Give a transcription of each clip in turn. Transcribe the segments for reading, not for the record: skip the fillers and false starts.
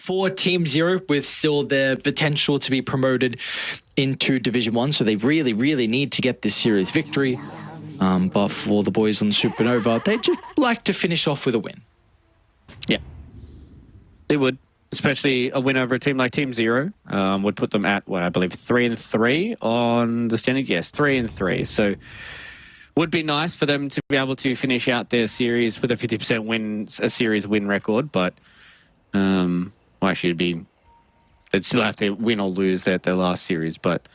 for Team Zero with still their potential to be promoted into Division 1. So they really, really need to get this series victory. But for the boys on Supernova, they just like to finish off with a win. Yeah, they would. Especially a win over a team like Team Zero would put them at, what I believe, 3-3 on the standings. Yes, 3-3. So would be nice for them to be able to finish out their series with a 50% series win record. But well, actually, they'd still have to win or lose their last series. But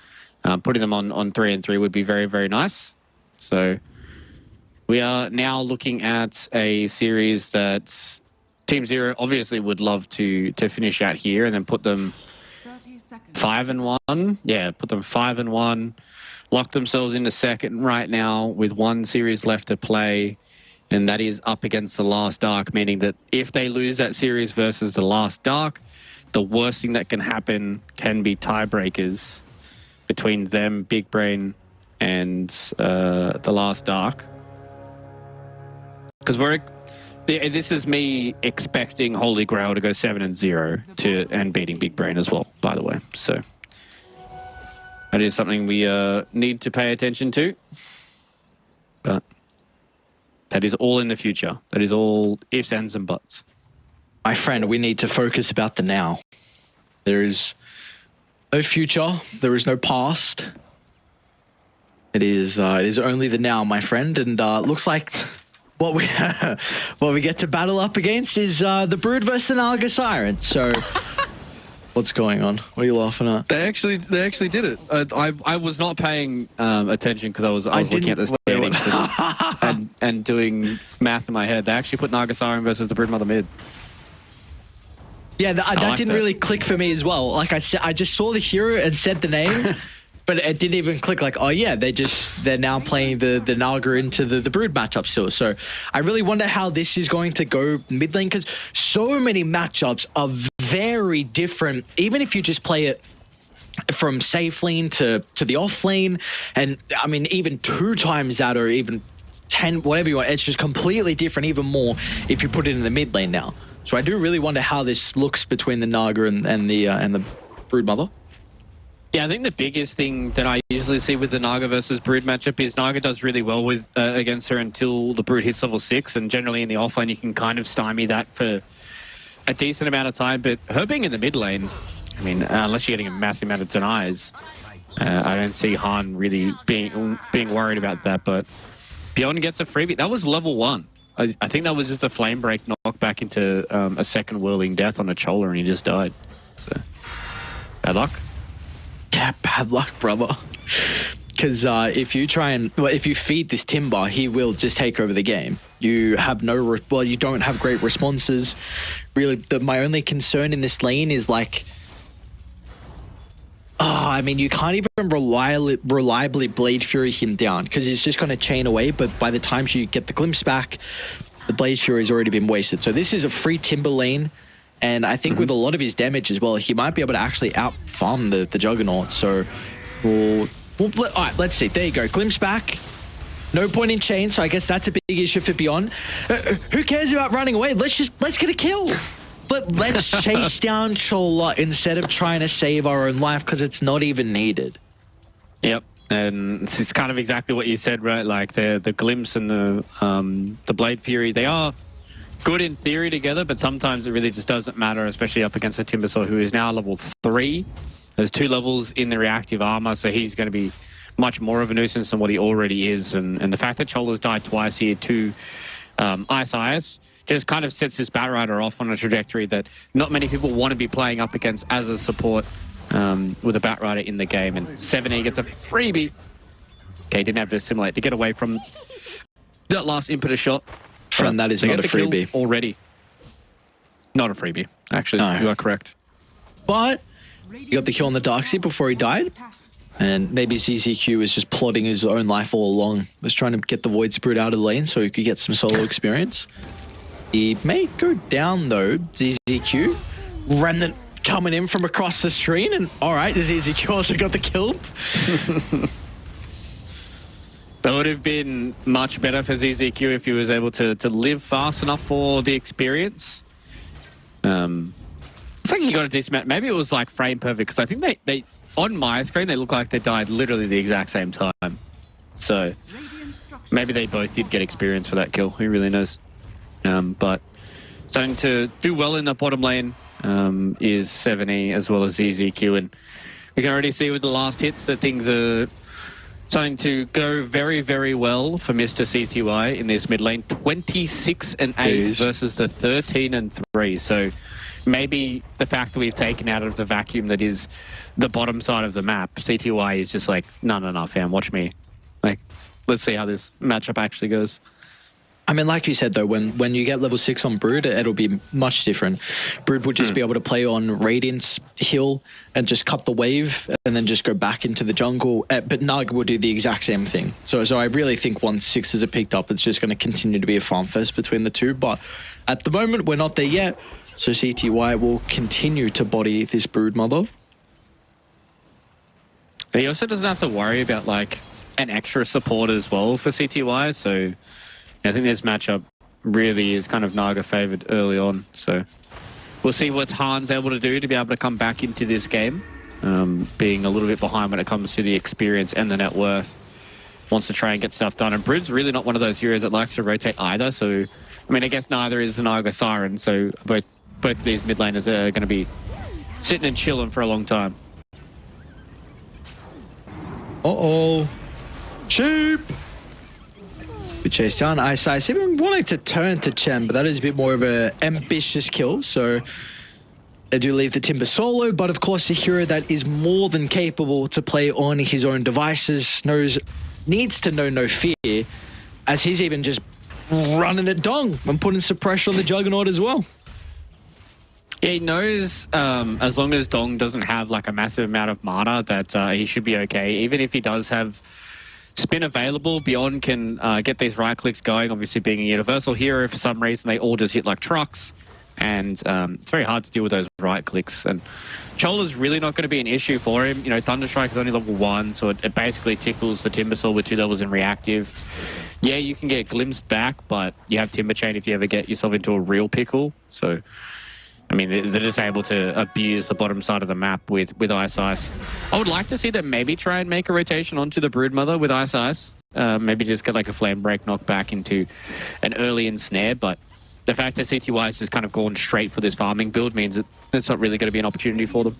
putting them on 3-3 would be very, very nice. So we are now looking at a series that Team Zero obviously would love to finish out here and then put them 5-1. Yeah, put them 5-1. Lock themselves into second right now with one series left to play, and that is up against the Last Dark, meaning that if they lose that series versus the Last Dark, the worst thing that can happen can be tiebreakers between them, Big Brain, and the Last Dark. Because this is me expecting Holy Grail to go 7-0 and beating Big Brain as well, by the way. So that is something we need to pay attention to. But that is all in the future. That is all ifs, ands, and buts. My friend, we need to focus about the now. There is no future. There is no past. It is only the now, my friend. And looks like what we get to battle up against is the Brood versus the Naga Siren. So what's going on? What are you laughing at? They actually did it. I was not paying attention because I was looking at the standings and doing math in my head. They actually put Naga Siren versus the Broodmother mid. Yeah, that didn't really click for me as well. Like I said, I just saw the hero and said the name. But it didn't even click like, oh yeah, they're now playing the Naga into the Brood matchup still. So I really wonder how this is going to go mid lane, because so many matchups are very different. Even if you just play it from safe lane to the off lane, and I mean even 2 times that, or even 10, whatever you want, it's just completely different, even more if you put it in the mid lane now. So I do really wonder how this looks between the Naga and the Broodmother. Yeah, I think the biggest thing that I usually see with the Naga versus Brood matchup is Naga does really well with against her until the Brood hits level 6, and generally in the offlane you can kind of stymie that for a decent amount of time. But her being in the mid lane, I mean, unless you're getting a massive amount of denies, I don't see Han really being worried about that. But Bjorn gets a freebie. That was level 1. I think that was just a flame break knock back into a second whirling death on a Chola, and he just died. So bad luck. Yeah, bad luck, brother. Because if you feed this Timber, he will just take over the game. You have you don't have great responses. Really, my only concern in this lane is like, I mean, you can't even reliably Blade Fury him down, because he's just going to chain away. But by the time you get the glimpse back, the Blade Fury has already been wasted. So this is a free Timber lane. And I think with a lot of his damage as well, he might be able to actually out-farm the Juggernaut. So, all right, let's see. There you go. Glimpse back. No point in chain, so I guess that's a big issue for Beyond. Who cares about running away? Let's get a kill. But let's chase down Chola instead of trying to save our own life, because it's not even needed. Yep. And it's kind of exactly what you said, right? Like the Glimpse and the Blade Fury, they are good in theory together, but sometimes it really just doesn't matter, especially up against a Timbersaw who is now level 3. There's 2 levels in the reactive armor, so he's going to be much more of a nuisance than what he already is. And the fact that Chola's died twice here to Ice just kind of sets his Batrider off on a trajectory that not many people want to be playing up against as a support with a Batrider in the game. And 7E gets a freebie. Okay, didn't have to assimilate to get away from that last impetus shot. Friend, that is not a freebie. Already. Not a freebie, actually. No. You are correct. But he got the kill on the Darkseid before he died. And maybe ZZQ was just plotting his own life all along. Was trying to get the Void Spirit out of the lane so he could get some solo experience. He may go down though, ZZQ. Remnant coming in from across the screen, and alright, ZZQ also got the kill. That would have been much better for ZZQ if he was able to live fast enough for the experience. It's like you got a decent amount. Maybe it was like frame perfect because I think they on my screen they look like they died literally the exact same time. So maybe they both did get experience for that kill. Who really knows? But starting to do well in the bottom lane is 7E as well as ZZQ, and we can already see with the last hits that things are starting to go very, very well for Mr. CTY in this mid lane. 26-8 versus the 13-3. So maybe the fact that we've taken out of the vacuum that is the bottom side of the map, CTY is just like, no, fam, watch me. Like, let's see how this matchup actually goes. I mean, like you said, though, when you get level 6 on Brood, it'll be much different. Brood would just be able to play on Radiant's hill and just cut the wave and then just go back into the jungle. But Nug will do the exact same thing. So I really think once 6s are picked up, it's just going to continue to be a farm fest between the two. But at the moment, we're not there yet. So CTY will continue to body this Brood mother. He also doesn't have to worry about, like, an extra support as well for CTY. So I think this matchup really is kind of Naga favored early on. So we'll see what Han's able to do to be able to come back into this game. Being a little bit behind when it comes to the experience and the net worth. Wants to try and get stuff done. And Brood's really not one of those heroes that likes to rotate either. So, I mean, I guess neither is the Naga Siren. So both these mid laners are going to be sitting and chilling for a long time. Uh-oh. Cheap! We chase down Ice Ice. Even wanting to turn to Chen, but that is a bit more of an ambitious kill. So they do leave the Timber solo, but of course a hero that is more than capable to play on his own devices, needs to know no fear, as he's even just running at Dong and putting some pressure on the Juggernaut as well. Yeah, he knows as long as Dong doesn't have like a massive amount of mana that he should be okay. Even if he does have spin available, Beyond can get these right clicks going. Obviously being a universal hero, for some reason they all just hit like trucks. And it's very hard to deal with those right clicks. And Chola's really not going to be an issue for him. You know, Thunderstrike is only level 1, so it basically tickles the Timbersaw with 2 levels in reactive. Yeah, you can get glimpsed back, but you have Timber Chain if you ever get yourself into a real pickle. So I mean, they're just able to abuse the bottom side of the map with Ice Ice. I would like to see them maybe try and make a rotation onto the Broodmother with Ice Ice. Maybe just get like a Flame Break knock back into an early ensnare. But the fact that CTY has just kind of gone straight for this farming build means that it's not really going to be an opportunity for them.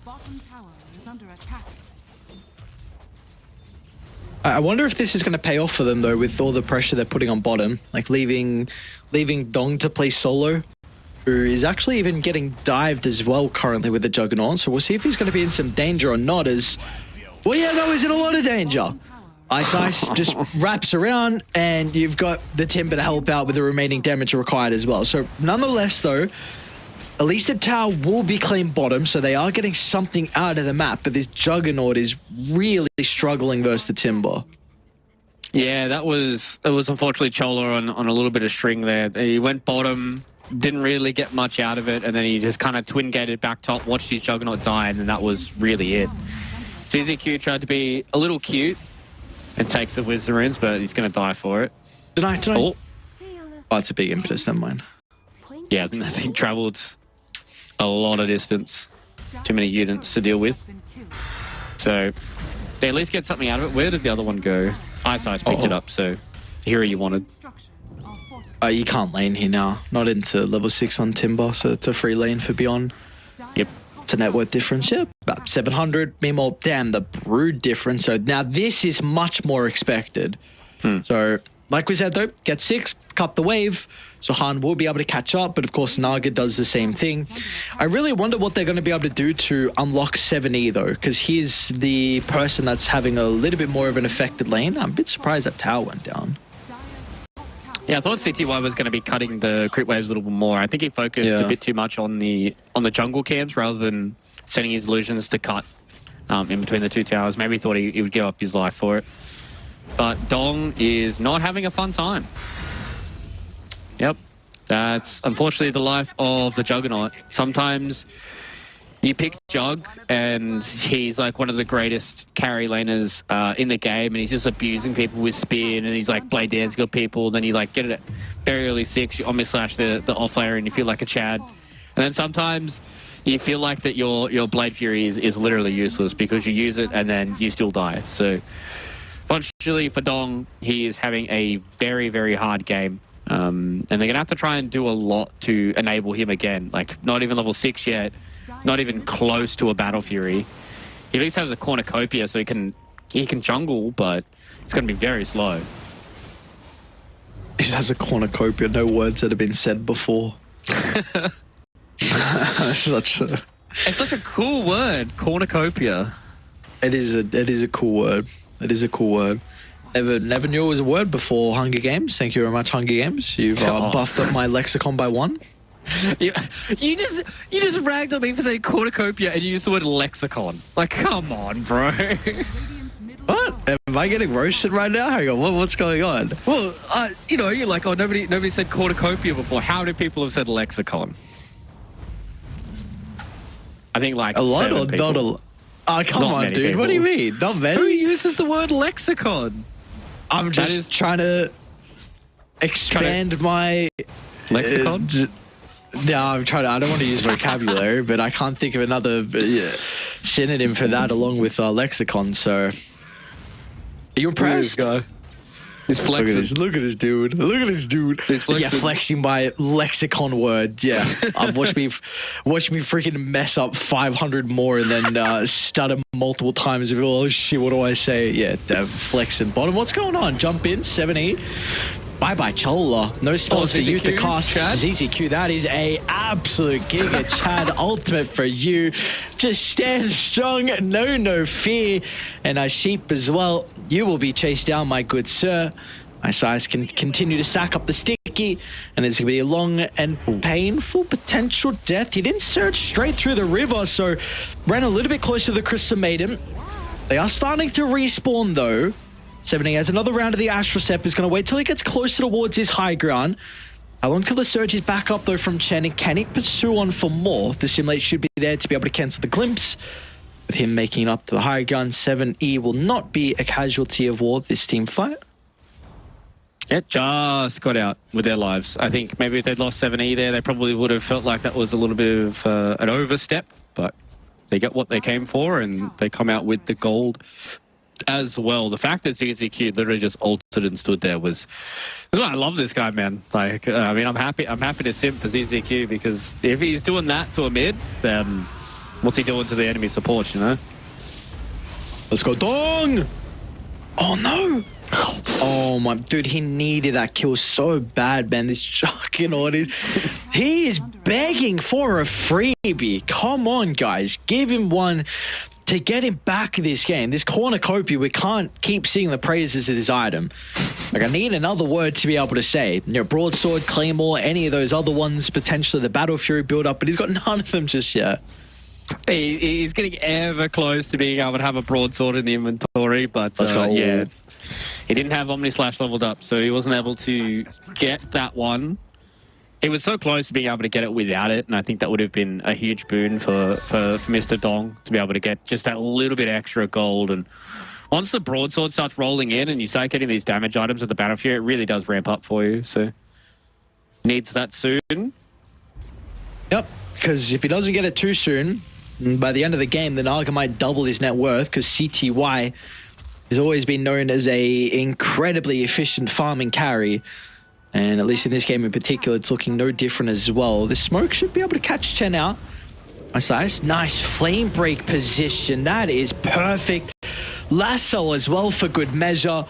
I wonder if this is going to pay off for them, though, with all the pressure they're putting on bottom. Like leaving Dong to play solo, who is actually even getting dived as well currently with the Juggernaut. So we'll see if he's going to be in some danger or not. Well, yeah, no, he's in a lot of danger. Ice Ice just wraps around, and you've got the Timber to help out with the remaining damage required as well. So nonetheless, though, at least the tower will be clean bottom, so they are getting something out of the map. But this Juggernaut is really struggling versus the Timber. Yeah, it was unfortunately Chola on a little bit of string there. He went bottom. Didn't really get much out of it, and then he just kind of twin-gated back top, watched his Juggernaut die, and then that was really it. ZZQ tried to be a little cute and takes the Wisdom Runes, but he's going to die for it. Did I? Oh, it's a big impetus, never mind. Yeah, I think that thing travelled a lot of distance. Too many units to deal with. So they at least get something out of it. Where did the other one go? Ice Ice picked it up, so the hero you wanted. You can't lane here now. Not into level 6 on Timber, so it's a free lane for Beyond. Yep. It's a net worth difference, yeah. About 700. Meanwhile, damn, the Brood difference. So now this is much more expected. So, like we said, though, get 6, cut the wave. So Han will be able to catch up, but of course Naga does the same thing. I really wonder what they're going to be able to do to unlock 7E, though, because he's the person that's having a little bit more of an affected lane. I'm a bit surprised that tower went down. Yeah, I thought CTY was going to be cutting the crit waves a little bit more. I think he focused a bit too much on the jungle camps rather than sending his illusions to cut in between the 2 towers. Maybe he thought he would give up his life for it. But Dong is not having a fun time. Yep, that's unfortunately the life of the Juggernaut. Sometimes you pick Jug and he's like one of the greatest carry laners in the game, and he's just abusing people with spin, and he's like blade dancing on people. Then you like get it at very early 6, you omni slash the off laner and you feel like a Chad. And then sometimes you feel like that your Blade Fury is literally useless because you use it and then you still die. So, fortunately for Dong, he is having a very, very hard game. And they're going to have to try and do a lot to enable him again. Like, not even level 6 yet, not even close to a Battle Fury. He at least has a cornucopia, so he can jungle, but it's going to be very slow. He has a cornucopia, no words that have been said before. It's such a cool word, cornucopia. It is a cool word. It is a cool word. Never knew it was a word before Hunger Games. Thank you very much, Hunger Games. You've buffed up my lexicon by 1. You just ragged on me for saying cornucopia and you used the word lexicon. Like, come on, bro. What? Am I getting roasted right now? Hang on, what's going on? Well, you're like, oh, nobody said cornucopia before. How do people have said lexicon? I think like a lot or people. not a lot? Oh, come Not on, many dude. people. What do you mean? Not many? Who uses the word lexicon? I'm just trying to expand my lexicon. No, I'm trying to. I don't want to use vocabulary, but I can't think of another synonym for that along with lexicon. So, are you impressed? He's flexing. Look at this dude. Look at this dude. Yeah, flexing by lexicon word. Yeah, watch me freaking mess up 500 more and then stutter multiple times. Oh shit, what do I say? Yeah, flexing. Bottom, what's going on? Jump in, 7-8. Bye-bye, Chola. No spells for you to cast. Chad? ZZQ, that is a absolute Giga Chad ultimate for you. Just stand strong, no fear. And Sheep as well, you will be chased down, my good sir. My size can continue to stack up the sticky, and it's going to be a long and painful potential death. He didn't surge straight through the river, so ran a little bit closer to the Crystal Maiden. They are starting to respawn, though. 70 has another round of the Astral Step. Is going to wait till he gets closer towards his high ground. How long till the surge is back up, though, from Chen? Can he pursue on for more? The Simulate should be there to be able to cancel the glimpse. With him making it up to the high ground, 7E will not be a casualty of war this team fight. It just got out with their lives. I think maybe if they'd lost 7E there, they probably would have felt like that was a little bit of an overstep. But they get what they came for, and they come out with the gold as well. The fact that ZZQ literally just altered and stood there was why I love this guy, man. Like, I mean, I'm happy to simp for ZZQ, because if he's doing that to a mid, then what's he doing to the enemy support, you know? Let's go, Dong! Oh no! Oh my dude, he needed that kill so bad, man. This chucking audience. He is begging for a freebie. Come on, guys. Give him one to get him back in this game. This cornucopia, we can't keep seeing the praises of this item. Like, I need another word to be able to say. You know, broadsword, claymore, any of those other ones, potentially the Battle Fury build up, but he's got none of them just yet. He's getting ever close to being able to have a broadsword in the inventory, but yeah, he didn't have Omni Slash leveled up, so he wasn't able to get that one. He was so close to being able to get it without it, and I think that would have been a huge boon for Mr. Dong to be able to get just that little bit extra gold. And once the broadsword starts rolling in and you start getting these damage items at the Battle Fury, it really does ramp up for you. So needs that soon. Yep, because if he doesn't get it too soon, by the end of the game, the Naga might double his net worth, because CTY has always been known as a incredibly efficient farming carry. And at least in this game in particular, it's looking no different as well. The smoke should be able to catch Chen out. Nice flame break position. That is perfect. Lasso as well for good measure.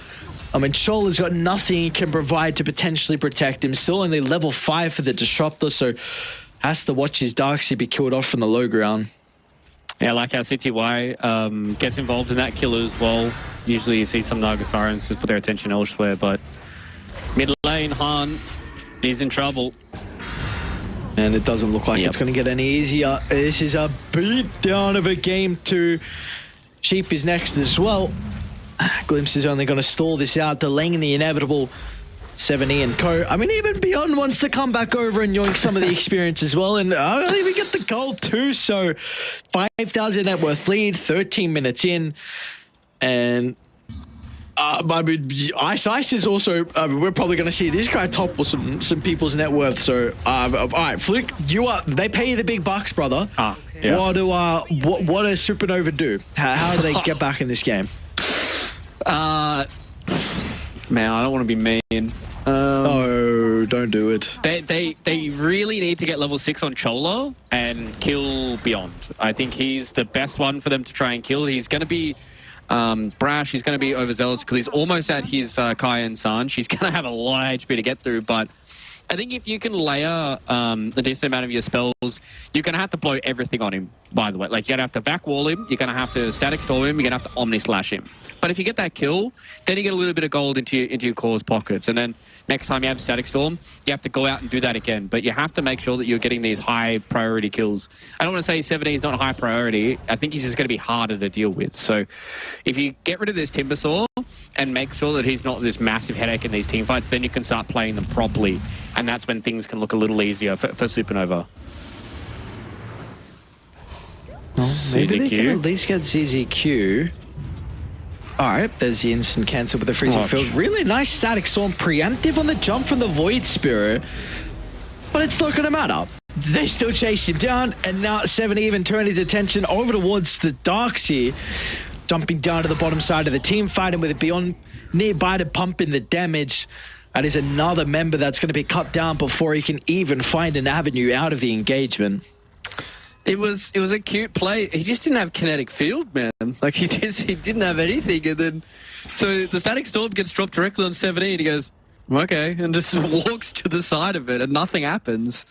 I mean, Shola's got nothing he can provide to potentially protect him. Still only level 5 for the Disruptor, so has to watch his Darkseid be killed off from the low ground. Yeah, I like how CTY gets involved in that kill as well. Usually you see some Naga Sirens just put their attention elsewhere, but mid lane, Han is in trouble. And it doesn't look like it's going to get any easier. This is a beat down of a game 2. Sheep is next as well. Glimpse is only going to stall this out, delaying the inevitable. 7E and co. I mean, even Beyond wants to come back over and yoink some of the experience as well. And I think we get the gold too. So 5,000 net worth lead, 13 minutes in. And I mean, Ice is also, we're probably going to see this guy topple some people's net worth. So, all right, Fluke, they pay you the big bucks, brother. Yeah. What does Supernova do? How do they get back in this game? Man, I don't want to be mean. Oh, don't do it. They really need to get level 6 on Cholo and kill Beyond. I think he's the best one for them to try and kill. He's going to be brash. He's going to be overzealous because he's almost at his Kai and Sanj. He's going to have a lot of HP to get through, but I think if you can layer a decent amount of your spells, you're going to have to blow everything on him, by the way. Like, you're going to have to vac wall him, you're going to have to static storm him, you're going to have to omni slash him. But if you get that kill, then you get a little bit of gold into your core's pockets. And then next time you have static storm, you have to go out and do that again. But you have to make sure that you're getting these high priority kills. I don't want to say 70 is not high priority. I think he's just going to be harder to deal with. So if you get rid of this Timbersaw and make sure that he's not this massive headache in these team fights, then you can start playing them properly. And that's when things can look a little easier for Supernova. Well, maybe they can at least get ZZQ. Alright, there's the instant cancel with the freezing field. Really nice static storm, preemptive on the jump from the Void Spirit. But it's not going to matter. They still chase him down, and now 7 even turned his attention over towards the Darkseer. Dumping down to the bottom side of the team, fighting with it Beyond nearby to pump in the damage. That is another member that's going to be cut down before he can even find an avenue out of the engagement. It was a cute play. He just didn't have kinetic field, man. Like, he didn't have anything. And then, so the static storm gets dropped directly on 17. He goes, okay, and just walks to the side of it, and nothing happens.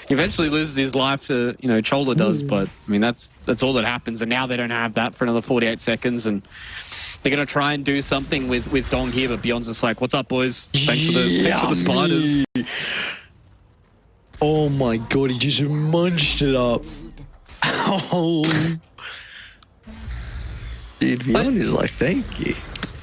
He eventually loses his life to, Chola does, but I mean, that's all that happens. And now they don't have that for another 48 seconds, and they're going to try and do something with Dong here, but Beyond's just like, what's up, boys? Thanks for the spiders. Oh my god, he just munched it up. Oh. Dude, Beyond is like, thank you.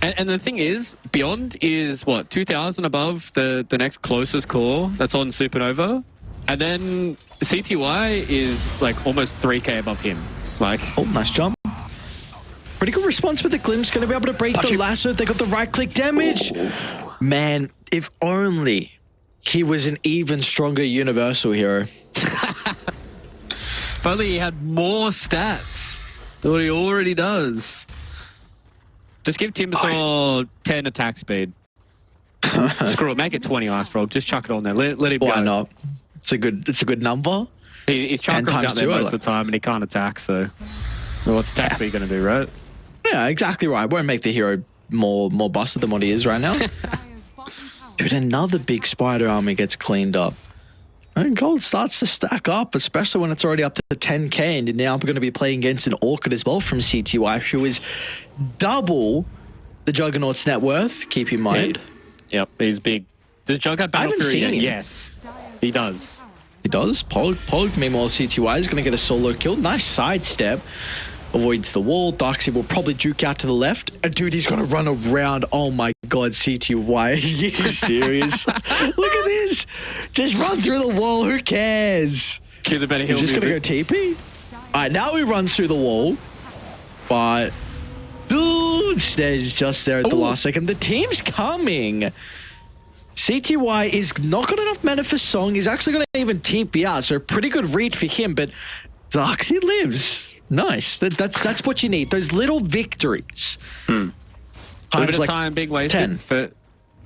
And the thing is, Beyond is, what, 2,000 above the next closest core that's on Supernova? And then CTY is, like, almost 3k above him. Like, oh, nice jump. Pretty good response with the Glimpse. Going to be able to break the lasso. They got the right-click damage. Oh. Man, if only he was an even stronger Universal hero. If only he had more stats than what he already does. Just give Timbersaw 10 attack speed. Screw it, make it 20 Ice Frog. Just chuck it on there. Let him go. Why not? It's a good number. His chakrams out there most of the time and he can't attack, so well, what's attack speed going to do, right? Yeah, exactly right. Won't make the hero more busted than what he is right now. Dude, another big spider army gets cleaned up. And gold starts to stack up, especially when it's already up to 10k, and you're now going to be playing against an Orchid as well from CTY, who is double the Juggernaut's net worth, keep in mind. Yep, he's big. Does Juggernaut battle through him. Yes, he does. He does. Pog, meanwhile, CTY is going to get a solo kill. Nice sidestep. Avoids the wall. Darkseer will probably juke out to the left. And dude, he's going to run around. Oh my god, CTY. Are you serious? Look at this. Just run through the wall. Who cares? Cue the better hill He's just going to go TP. Alright, now he runs through the wall. But dude stays just there at the last second. The team's coming. CTY is not got enough mana for Song. He's actually going to even TP out. So pretty good read for him. But Darkseer lives. Nice. That's what you need. Those little victories. A little bit of time being wasted for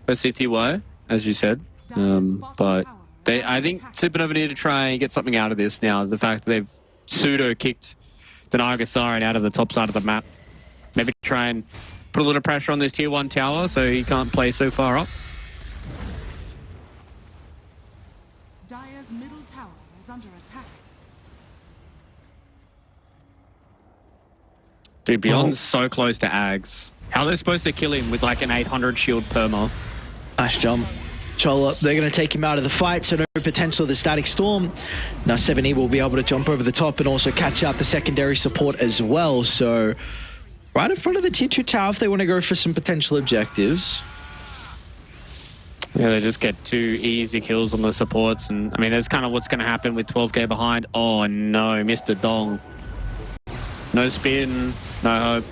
CTY, as you said. But I think Supernova need to try and get something out of this now. The fact that they've pseudo-kicked the Nagasaren out of the top side of the map. Maybe try and put a little pressure on this tier 1 tower so he can't play so far up. Dire's middle tower is under attack. Dude, Beyond's so close to Ags. How are they supposed to kill him with like an 800 shield perma? Nice jump. Chola, they're going to take him out of the fight, so no potential of the static storm. Now 7E will be able to jump over the top and also catch out the secondary support as well. So right in front of the tier 2 tower if they want to go for some potential objectives. Yeah, they just get 2 easy kills on the supports. And I mean, that's kind of what's going to happen with 12k behind. Oh no, Mr. Dong. No spin, no hope.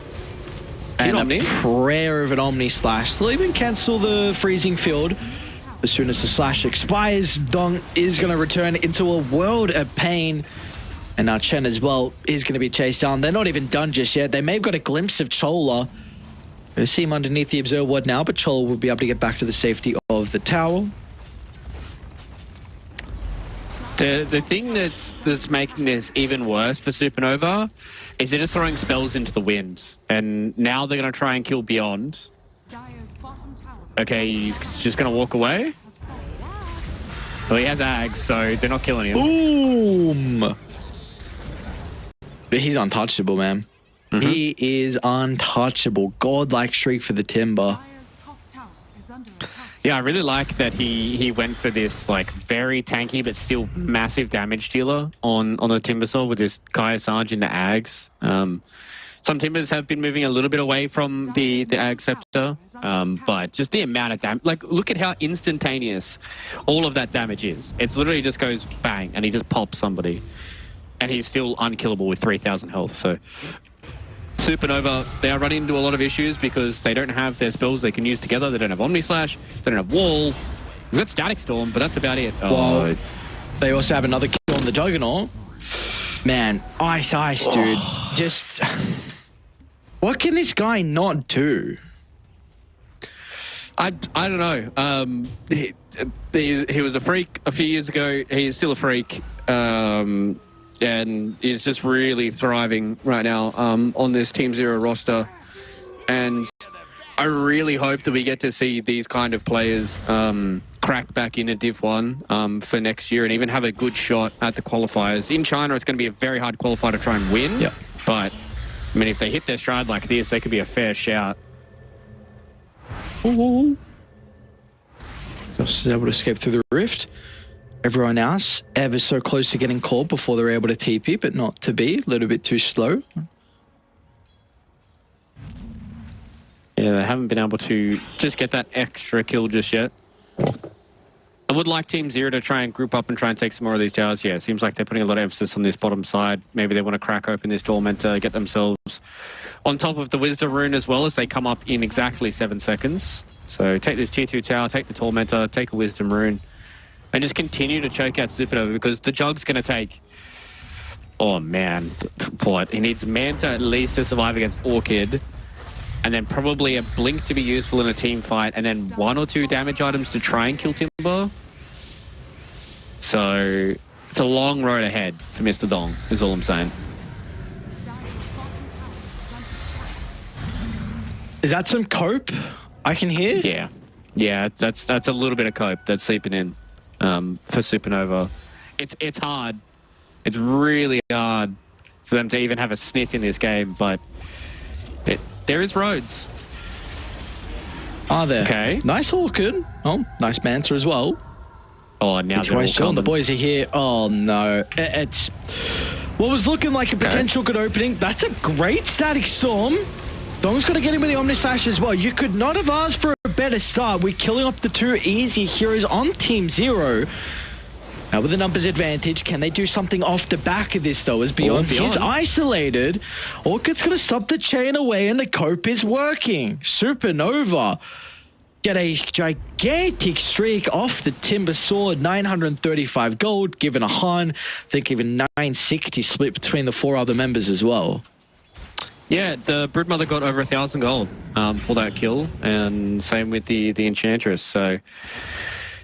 And a prayer of an Omni Slash. They'll even cancel the freezing field. As soon as the slash expires, Dong is going to return into a world of pain. And now Chen as well is going to be chased down. They're not even done just yet. They may have got a glimpse of Chola. We see him underneath the observer ward now, but Chola will be able to get back to the safety of the tower. The thing that's making this even worse for Supernova is they're just throwing spells into the wind. And now they're going to try and kill Beyond. Dire's bottom tower Okay, he's just going to walk away. has fallen. Well, he has Ags, so they're not killing him. Boom! But he's untouchable, man. Mm-hmm. He is untouchable. Godlike streak for the Timber. Dire's top tower is under attack. Yeah, I really like that he went for this like very tanky but still massive damage dealer on the Timbersaw with this Kaya Sarge in the Ags. Some Timbers have been moving a little bit away from the Ag Scepter, but just the amount of damage, like look at how instantaneous all of that damage is. It's literally just goes bang and he just pops somebody and he's still unkillable with 3,000 health. So Supernova, they are running into a lot of issues because they don't have their spells they can use together. They don't have Omni Slash, they don't have Wall. We've got Static Storm, but that's about it. Well, they also have another kill on the Juggernaut. Man, ice, dude. Just... What can this guy not do? I don't know. He was a freak a few years ago. He's still a freak. And is just really thriving right now on this Team Zero roster. And I really hope that we get to see these kind of players crack back into Div 1 for next year and even have a good shot at the qualifiers. In China, it's going to be a very hard qualifier to try and win. Yeah. But, I mean, if they hit their stride like this, they could be a fair shout. Ooh. Just able to escape through the rift. Everyone else ever so close to getting caught before they're able to TP, but not to be. A little bit too slow. Yeah, they haven't been able to just get that extra kill just yet. I would like Team Zero to try and group up and try and take some more of these towers. Yeah, it seems like they're putting a lot of emphasis on this bottom side. Maybe they want to crack open this Tormentor, get themselves on top of the Wisdom Rune as well as they come up in exactly 7 seconds. So take this Tier 2 tower, take the Tormentor, take a Wisdom Rune, and just continue to choke out Supernova because the Jug's going to take... Oh, man. What? He needs Manta at least to survive against Orchid. And then probably a Blink to be useful in a team fight. And then 1 or 2 damage items to try and kill Timber. So it's a long road ahead for Mr. Dong, is all I'm saying. Dire's bottom tower is under attack. Is that some cope I can hear? Yeah. Yeah, that's a little bit of cope that's seeping in for Supernova. It's hard. It's really hard for them to even have a sniff in this game, but there is roads. Are there? Okay. Nice Orchid. Oh, nice Manta as well. Oh, now It's they're all always on. The coming. boys are here. Oh, no. It's... What was looking like a potential good opening. That's a great Static Storm. Dong's got to get in with the Omni Slash as well. You could not have asked for a better start. We're killing off the 2 easy heroes on Team Zero. Now with the numbers advantage, can they do something off the back of this though? As Beyond is isolated, Orchid's going to stop the chain away and the cope is working. Supernova get a gigantic streak off the Timber Sword, 935 gold, given a Han. I think even 960 split between the 4 other members as well. Yeah, the Broodmother got over 1,000 gold for that kill, and same with the Enchantress. So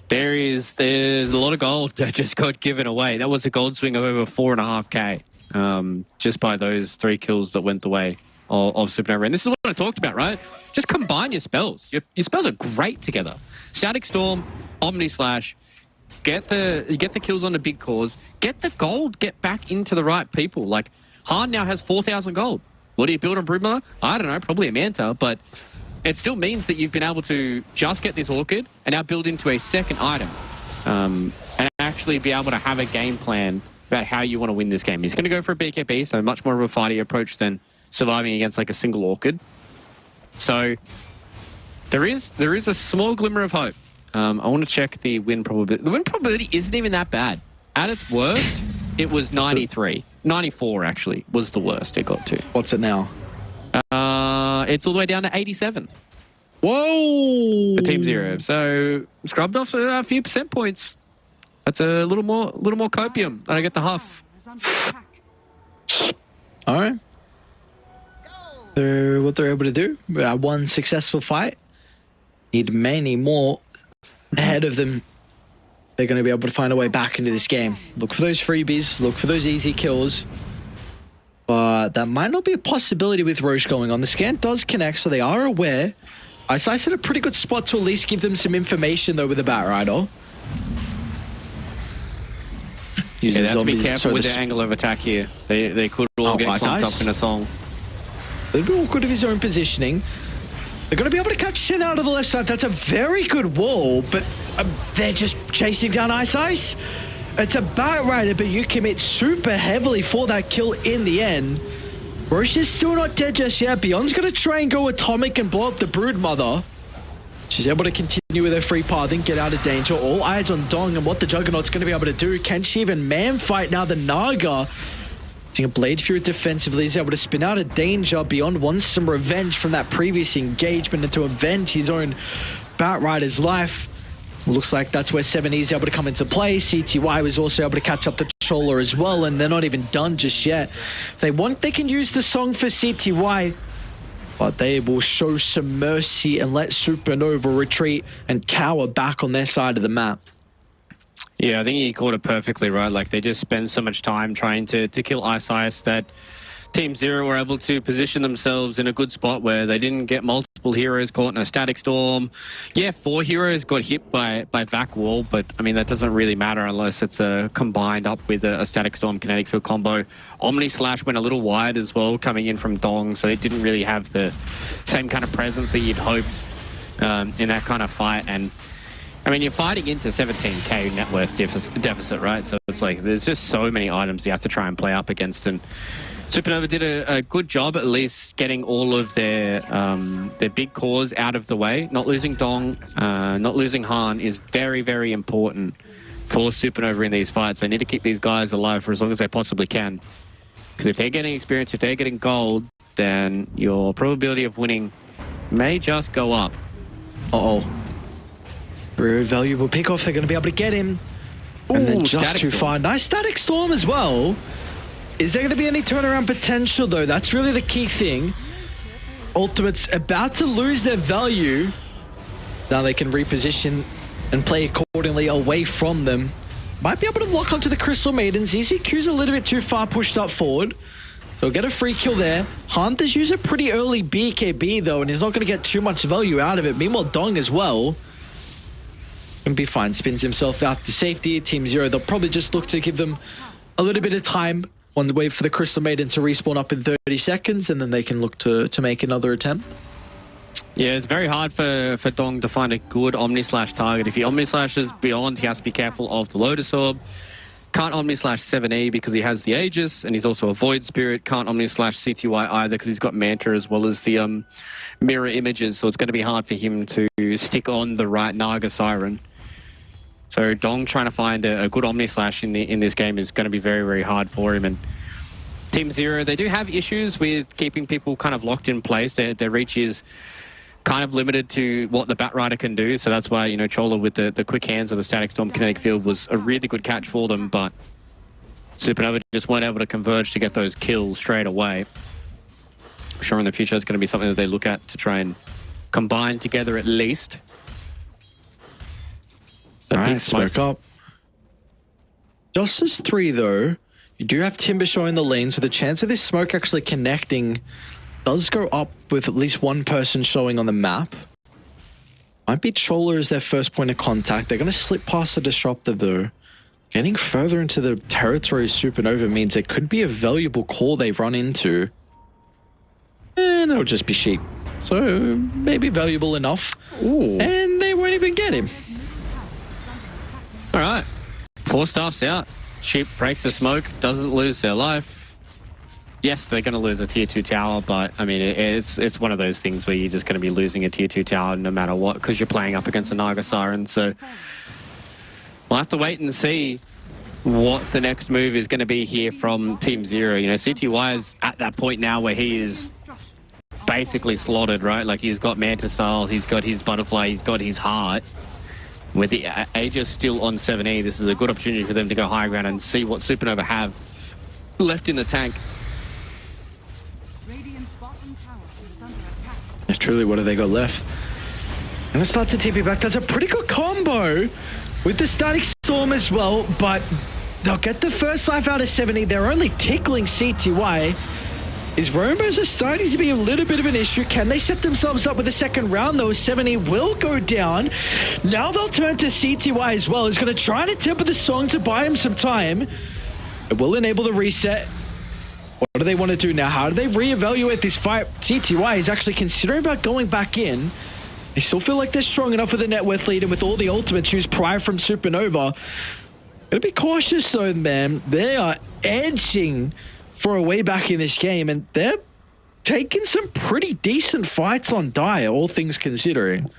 there's a lot of gold that just got given away. That was a gold swing of over 4.5k just by those 3 kills that went the way of Supernova. And this is what I talked about, right? Just combine your spells. Your spells are great together. Static Storm, Omni Slash, get the kills on the big cores, get the gold, get back into the right people. Like, Han now has 4,000 gold. What do you build on Broodmother? I don't know, probably a Manta, but it still means that you've been able to just get this Orchid and now build into a second item and actually be able to have a game plan about how you want to win this game. He's going to go for a BKB, so much more of a fighting approach than surviving against like a single Orchid. So there is a small glimmer of hope. I want to check the win probability. The win probability isn't even that bad. At its worst, it was 93. 94 actually was the worst it got to. What's it now? It's all the way down to 87 Whoa! for Team Zero. So scrubbed off a few percent points. That's a little more copium. And I get the huff. Is under attack. All right. So what they're able to do, one successful fight. Need many more ahead of them. They're going to be able to find a way back into this game. Look for those freebies. Look for those easy kills. But that might not be a possibility with Roche going on. The scan does connect, so they are aware. Ice Ice in a pretty good spot to at least give them some information, though, with the Bat Rider. Yeah, they have to be careful with their angle of attack here. They could all get clumped up in a song. A little bit awkward of his own positioning. They're going to be able to catch Shin out of the left side. That's a very good wall, but they're just chasing down Ice Ice. It's a Bat Rider, but you commit super heavily for that kill in the end. Roche is still not dead just yet. Beyond's going to try and go Atomic and blow up the Broodmother. She's able to continue with her free path and get out of danger. All eyes on Dong and what the Juggernaut's going to be able to do. Can she even man fight now? The Naga using a Blade Fury defensively is able to spin out of danger. Beyond wants some revenge from that previous engagement and to avenge his own Bat Rider's life. Looks like that's where 7E is able to come into play. CTY was also able to catch up the Chola as well, and they're not even done just yet. If they want, they can use the song for CTY, but they will show some mercy and let Supernova retreat and cower back on their side of the map. Yeah, I think you called it perfectly, right? Like, they just spend so much time trying to kill Ice Ice that Team Zero were able to position themselves in a good spot where they didn't get multiple heroes caught in a static storm. Yeah, 4 heroes got hit by Vac Wall, but I mean, that doesn't really matter unless it's combined up with a static storm kinetic field combo. Omni Slash went a little wide as well, coming in from Dong, so they didn't really have the same kind of presence that you'd hoped in that kind of fight. And I mean, you're fighting into 17k net worth deficit, right? So it's like, there's just so many items you have to try and play up against, and Supernova did a good job at least getting all of their big cores out of the way. Not losing Dong, not losing Han is very, very important for Supernova in these fights. They need to keep these guys alive for as long as they possibly can. Because if they're getting experience, if they're getting gold, then your probability of winning may just go up. Uh-oh. Very valuable pick-off. They're going to be able to get him. And then just too far. Nice static storm as well. Is there going to be any turnaround potential, though? That's really the key thing. Ultimate's about to lose their value. Now they can reposition and play accordingly away from them. Might be able to lock onto the Crystal Maidens. EZQ's a little bit too far pushed up forward. They'll get a free kill there. Hunters use a pretty early BKB, though, and he's not going to get too much value out of it. Meanwhile, Dong as well can be fine. Spins himself out to safety. Team Zero, they'll probably just look to give them a little bit of time on the way for the Crystal Maiden to respawn up in 30 seconds, and then they can look to make another attempt. Yeah, it's very hard for Dong to find a good Omni Slash target. If he Omni Slashes Beyond, he has to be careful of the Lotus Orb. Can't Omni Slash 7E because he has the Aegis, and he's also a Void Spirit. Can't Omni Slash CTY either because he's got Manta as well as the mirror images, so it's going to be hard for him to stick on the right Naga Siren. So Dong trying to find a good Omni Slash in this game is going to be very, very hard for him. And Team Zero, they do have issues with keeping people kind of locked in place. Their reach is kind of limited to what the Bat Rider can do. So that's why, you know, Chola with the quick hands of the Static Storm Kinetic Field was a really good catch for them. But Supernova just weren't able to converge to get those kills straight away. I'm sure in the future it's going to be something that they look at to try and combine together at least. All right, smoke up. Just as 3, though, you do have Timber showing the lane, so the chance of this smoke actually connecting does go up with at least one person showing on the map. Might be Chola as their first point of contact. They're going to slip past the Disruptor, though. Getting further into the territory of Supernova means it could be a valuable call they've run into. And it'll just be Sheep. So, maybe valuable enough. Ooh. And they won't even get him. All right, 4 staffs out. Sheep breaks the smoke, doesn't lose their life. Yes, they're going to lose a tier 2 tower, but I mean, it's one of those things where you're just going to be losing a tier 2 tower no matter what, because you're playing up against a Naga Siren. So we'll have to wait and see what the next move is going to be here from Team Zero. You know, CTY is at that point now where he is basically slotted, right? Like, he's got Manta Style, he's got his Butterfly, he's got his Heart. With the Aegis still on 7E, this is a good opportunity for them to go high ground and see what Supernova have left in the tank. Radiant's bottom tower is under attack. Yeah, truly, what have they got left? Gonna start to TP back. That's a pretty good combo with the Static Storm as well, but they'll get the first life out of 70. They're only tickling CTY. His Rombos are starting to be a little bit of an issue. Can they set themselves up with a second round, though? 70 will go down. Now they'll turn to CTY as well. He's going to try to temper the song to buy him some time. It will enable the reset. What do they want to do now? How do they reevaluate this fight? CTY is actually considering about going back in. They still feel like they're strong enough with the net worth lead and with all the ultimates used prior from Supernova. Gotta be cautious though, man. They are edging for a way back in this game, and they're taking some pretty decent fights on Dire, all things considering.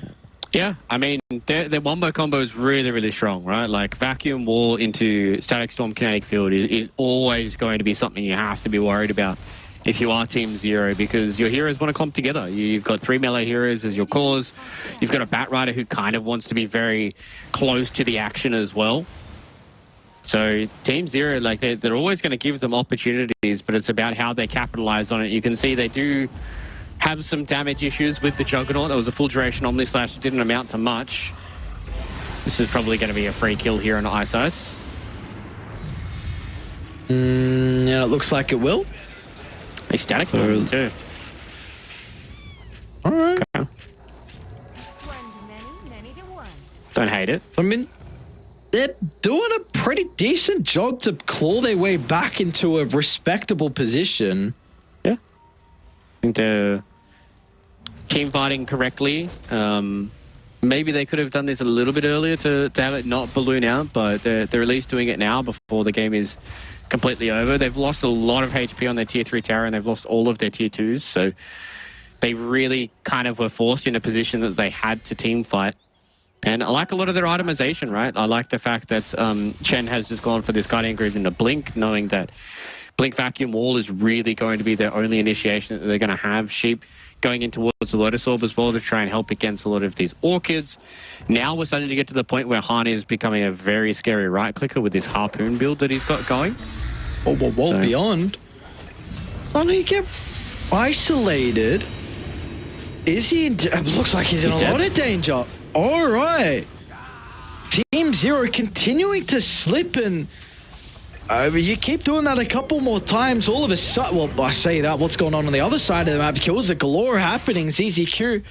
Yeah, I mean, their wombo combo is really, really strong, right? Like, Vacuum Wall into Static Storm Kinetic Field is always going to be something you have to be worried about if you are Team Zero, because your heroes want to clump together. You've got 3 melee heroes as your cores. You've got a Bat Rider who kind of wants to be very close to the action as well. So Team Zero, like, they're always going to give them opportunities, but it's about how they capitalize on it. You can see they do have some damage issues with the Juggernaut. There was a full duration Omni Slash that didn't amount to much. This is probably going to be a free kill here on Ice. Yeah, it looks like it will. They static too. All right. Okay. Don't hate it. I mean, they're doing a pretty decent job to claw their way back into a respectable position. Yeah. I think they're team fighting correctly. Maybe they could have done this a little bit earlier to have it not balloon out, but they're at least doing it now before the game is completely over. They've lost a lot of HP on their tier 3 tower, and they've lost all of their tier 2s, so they really kind of were forced in a position that they had to team fight. And I like a lot of their itemization, right? I like the fact that Chen has just gone for this Guardian Greaves into Blink, knowing that Blink Vacuum Wall is really going to be their only initiation that they're going to have. Sheep going in towards the Lotus Orb as well to try and help against a lot of these Orchids. Now we're starting to get to the point where Han is becoming a very scary right-clicker with this Harpoon build that he's got going. Oh, whoa, beyond. Suddenly you get isolated. Is he in... It looks like he's in a lot of danger. All right. Team Zero continuing to slip, and you keep doing that a couple more times. All of a sudden, well, I say that, what's going on the other side of the map? Kills are galore happening. ZZQ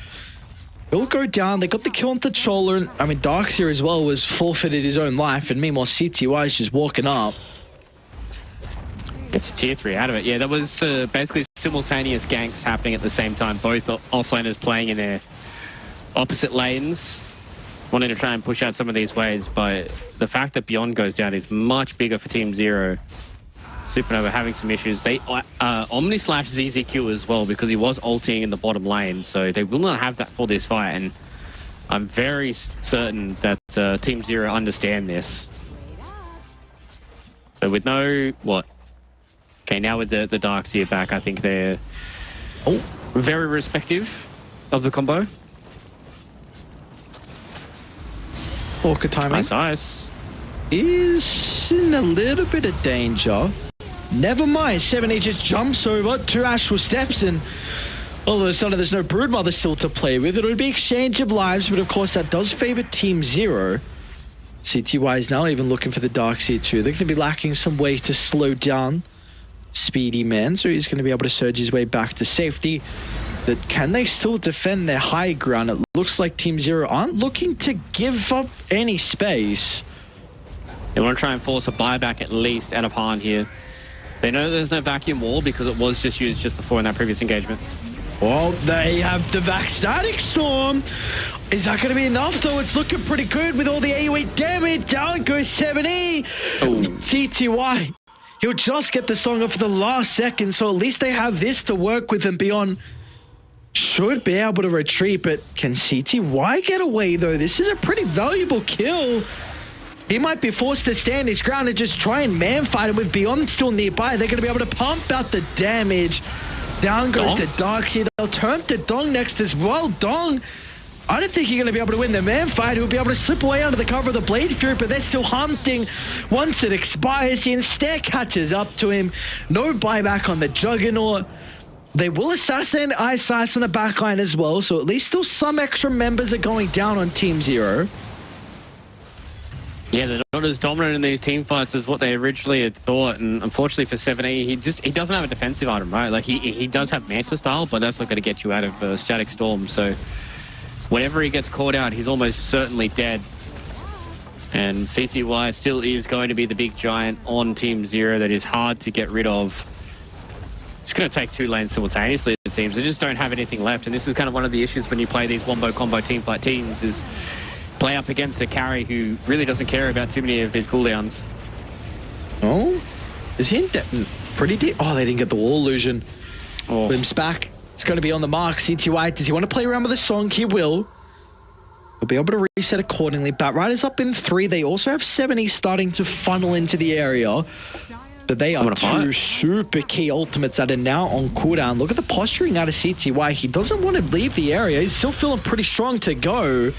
will go down. They got the kill on the Chola, and I mean, Darkseer as well was forfeited his own life, and meanwhile, CTY is just walking up. Gets a tier 3 out of it. Yeah, that was basically simultaneous ganks happening at the same time. Both offlaners playing in their opposite lanes, wanting to try and push out some of these waves, but the fact that Beyond goes down is much bigger for Team Zero. Supernova having some issues. They Omni Slash ZZQ as well, because he was ulting in the bottom lane, so they will not have that for this fight, and I'm very certain that Team Zero understand this. So with no... what? Okay, now with the Darkseer back, I think they're very respective of the combo. Orca timing. Nice. Is in a little bit of danger. Never mind. 70 just jumps over 2 Astral Steps, and all of a sudden there's no Broodmother still to play with. It would be exchange of lives, but of course that does favor Team Zero. CTY is now even looking for the Darkseer too. They're going to be lacking some way to slow down Speedy Man, so he's going to be able to surge his way back to safety. But can they still defend their high ground? It looks like Team Zero aren't looking to give up any space. They want to try and force a buyback at least out of Han here. They know there's no Vacuum Wall because it was just used just before in that previous engagement. Well, they have the back Static Storm. Is that going to be enough, though? It's looking pretty good with all the AoE damage. Down goes 70. CTY. He'll just get the song off for the last second, so at least they have this to work with, and Beyond should be able to retreat. But can CTY get away, though? This is a pretty valuable kill. He might be forced to stand his ground and just try and man fight him with Beyond still nearby. They're going to be able to pump out the damage. Down goes the Darkseer. They'll turn to Dong next as well. Dong, I don't think you're going to be able to win the man fight. He'll be able to slip away under the cover of the Blade Fury, but they're still hunting. Once it expires, he instead catches up to him. No buyback on the Juggernaut. They will assassinate Ice Ice on the backline as well, so at least still some extra members are going down on Team Zero. Yeah, they're not as dominant in these team fights as what they originally had thought, and unfortunately for 7E, he doesn't have a defensive item, right? Like he does have Manta style, but that's not going to get you out of Static Storm. So whenever he gets caught out, he's almost certainly dead. And CTY still is going to be the big giant on Team Zero that is hard to get rid of. It's going to take two lanes simultaneously, it seems. They just don't have anything left, and this is kind of one of the issues when you play these wombo combo team fight teams is play up against a carry who really doesn't care about too many of these cooldowns. Oh, is he in pretty deep? Oh, they didn't get the wall illusion. Oh. Limps back. It's going to be on the mark. CTY, does he want to play around with the song? He will. He'll be able to reset accordingly. Batrider's up in 3. They also have 70 starting to funnel into the area. But they are two super key ultimates that are now on cooldown. Look at the posturing out of CTY. He doesn't want to leave the area. He's still feeling pretty strong to go.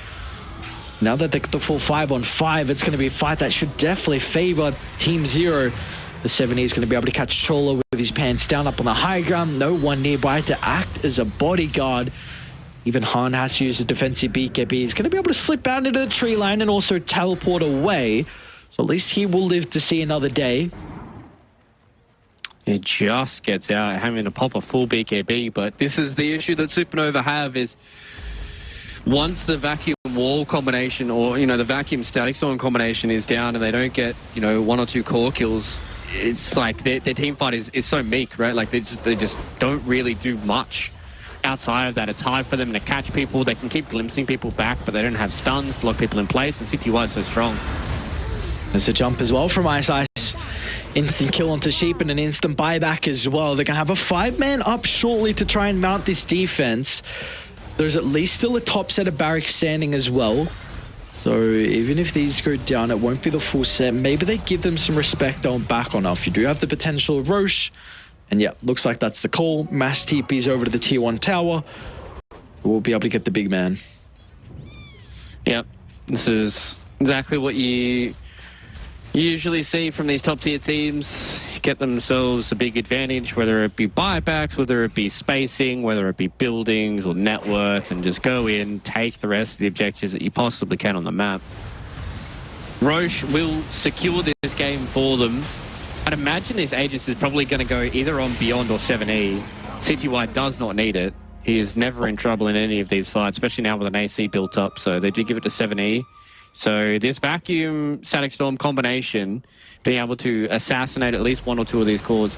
Now that they get the full 5-on-5, it's going to be a fight that should definitely favor Team Zero. The 70 is going to be able to catch Cholo with his pants down up on the high ground. No one nearby to act as a bodyguard. Even Han has to use a defensive BKB. He's going to be able to slip out into the tree line and also teleport away. So at least he will live to see another day. It just gets out, having to pop a full BKB, but this is the issue that Supernova have is once the vacuum wall combination or, you know, the vacuum static storm combination is down and they don't get, you know, 1 or 2 core kills, it's like their team fight is so meek, right? Like they just don't really do much outside of that. It's hard for them to catch people. They can keep glimpsing people back, but they don't have stuns to lock people in place, and CTY is so strong. There's a jump as well from Ice Ice. Instant kill onto Sheep and an instant buyback as well. They're going to have a 5-man up shortly to try and mount this defense. There's at least still a top set of barracks standing as well. So even if these go down, it won't be the full set. Maybe they give them some respect on back on off. You do have the potential of Roche. And yeah, looks like that's the call. Mass TPs over to the tier 1 tower. We'll be able to get the big man. Yep, this is exactly what you usually see from these top tier teams. Get themselves a big advantage, whether it be buybacks, whether it be spacing, whether it be buildings or net worth, and just go in, take the rest of the objectives that you possibly can on the map. Roche will secure this game for them. I'd imagine this Aegis is probably going to go either on Beyond or 7E. CTY does not need it. He is never in trouble in any of these fights, especially now with an AC built up, so they do give it to 7E. So this vacuum static storm combination, being able to assassinate at least 1 or 2 of these cores,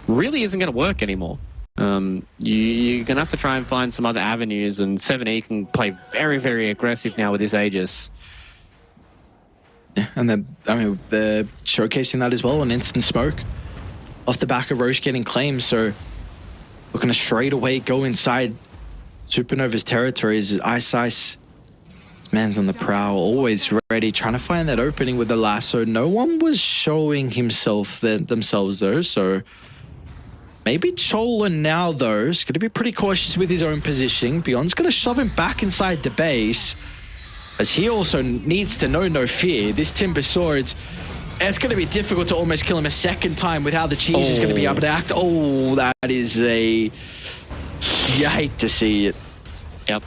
really isn't going to work anymore. You're going to have to try and find some other avenues, and 7E can play very, very aggressive now with this Aegis. Yeah, and then, I mean, they're showcasing that as well, an instant smoke off the back of Roche getting claims, so we're going to straight away go inside Supernova's territories. Ice Ice, this man's on the prowl, always ready, trying to find that opening with the lasso. No one was showing themselves though, so maybe Chola now though is going to be pretty cautious with his own positioning. Beyond's going to shove him back inside the base, as he also needs to know no fear. This Timber Swords, it's going to be difficult to almost kill him a second time with how the cheese is going to be able to act. Oh, that is a... You hate to see it. Yep.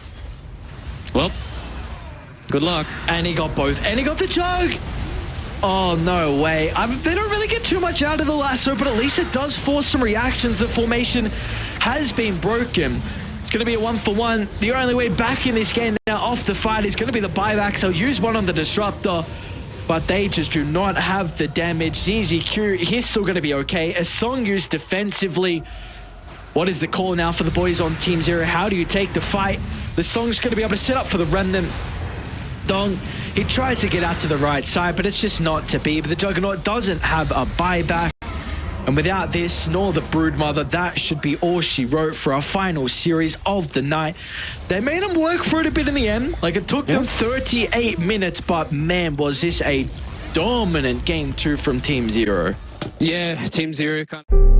Well, good luck. And he got both. And he got the jug! Oh, no way. They don't really get too much out of the lasso, but at least it does force some reactions. The formation has been broken. It's going to be a 1-for-1. The only way back in this game now off the fight is going to be the buybacks. They'll use one on the Disruptor, but they just do not have the damage. ZZQ, he's still going to be okay. A song used defensively. What is the call now for the boys on Team Zero? How do you take the fight? The Song's going to be able to set up for the Remnant. Dong, he tries to get out to the right side, but it's just not to be. But the Juggernaut doesn't have a buyback. And without this, nor the Broodmother, that should be all she wrote for our final series of the night. They made them work for it a bit in the end. Like, it took them 38 minutes, but man, was this a dominant game 2 from Team Zero. Yeah, Team Zero kind of...